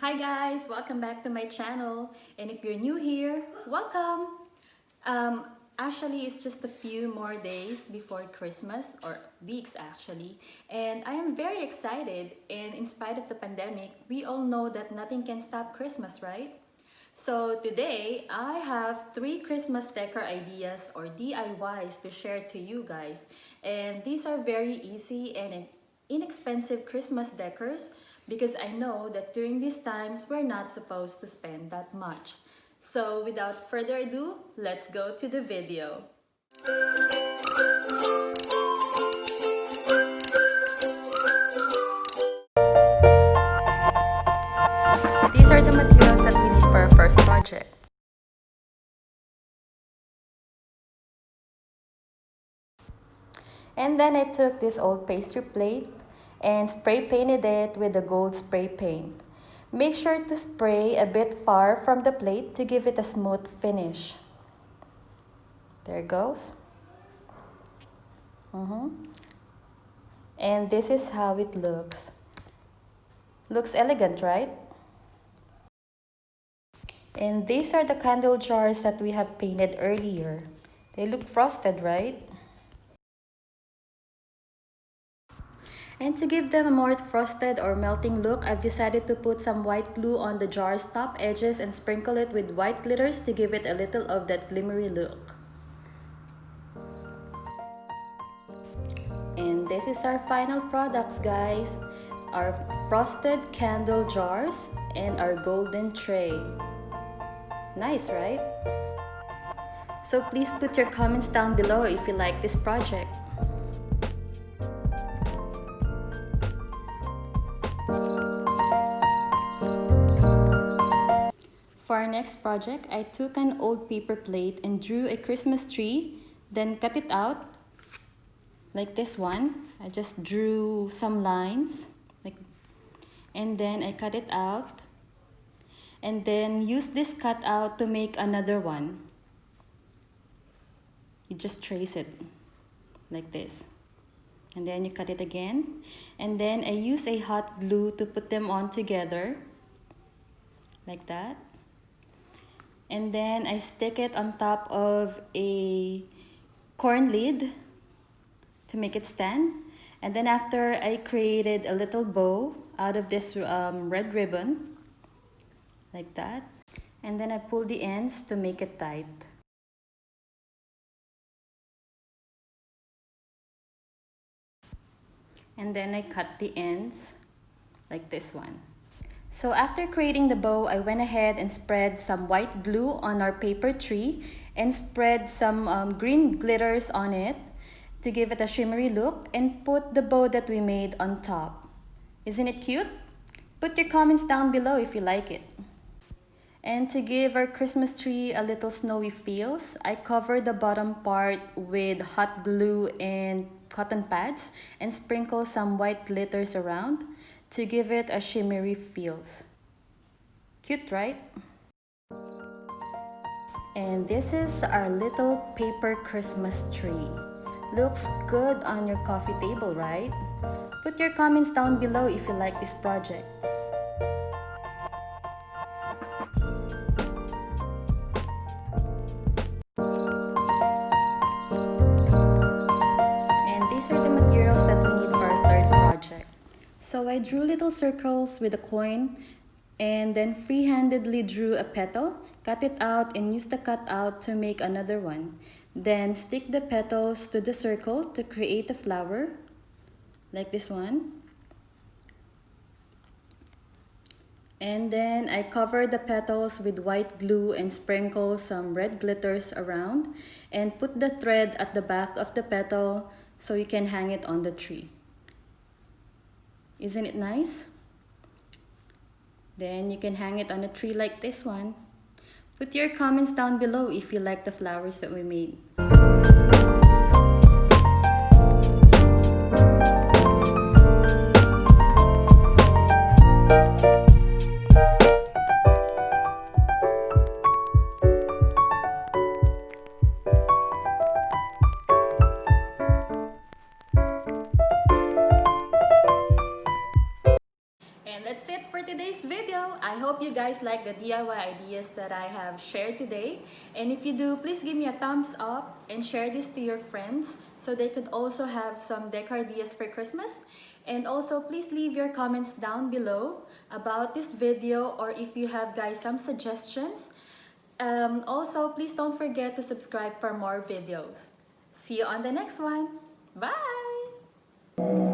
Hi guys, welcome back to my channel, and if you're new here, welcome. Actually, it's just a few more days before Christmas, or weeks actually, and I am very excited. And in spite of the pandemic, we all know that nothing can stop Christmas, right? So today I have 3 Christmas decor ideas or DIYs to share to you guys, and these are very easy and inexpensive Christmas decors because I know that during these times we're not supposed to spend that much. So without further ado, let's go to the video. These are the materials that we need for our first project. And then I took this old pastry plate and spray painted it with a gold spray paint. Make sure to spray a bit far from the plate to give it a smooth finish. There it goes. And this is how it looks. Looks elegant, right? And these are the candle jars that we have painted earlier. They look frosted, right? And to give them a more frosted or melting look, I've decided to put some white glue on the jar's top edges and sprinkle it with white glitters to give it a little of that glimmery look. And this is our final products, guys. Our frosted candle jars and our golden tray. Nice, right? So please put your comments down below if you like this project. For our next project, I took an old paper plate and drew a Christmas tree, then cut it out like this one. I just drew some lines, and then I cut it out, and then use this cutout to make another one. You just trace it like this, and then you cut it again, and then I use a hot glue to put them on together like that. And then I stick it on top of a corn lid to make it stand. And then after, I created a little bow out of this red ribbon, like that. And then I pull the ends to make it tight. And then I cut the ends like this one. So after creating the bow, I went ahead and spread some white glue on our paper tree and spread some green glitters on it to give it a shimmery look, and put the bow that we made on top. Isn't it cute? Put your comments down below if you like it. And to give our Christmas tree a little snowy feels, I covered the bottom part with hot glue and cotton pads and sprinkle some white glitters around to give it a shimmery feels. Cute, right? And this is our little paper Christmas tree. Looks good on your coffee table, right? Put your comments down below if you like this project. And these are the materials that we need for our third project. So I drew little circles with a coin, and then free-handedly drew a petal, cut it out, and used the cutout to make another one. Then stick the petals to the circle to create a flower, like this one. And then I cover the petals with white glue and sprinkle some red glitters around, and put the thread at the back of the petal so you can hang it on the tree. Isn't it nice? Then you can hang it on a tree like this one. Put your comments down below if you like the flowers that we made. And that's it for today's video. I hope you guys like the DIY ideas that I have shared today. And if you do, please give me a thumbs up and share this to your friends so they could also have some decor ideas for Christmas. And also, please leave your comments down below about this video, or if you have guys some suggestions. Also, please don't forget to subscribe for more videos. See you on the next one. Bye!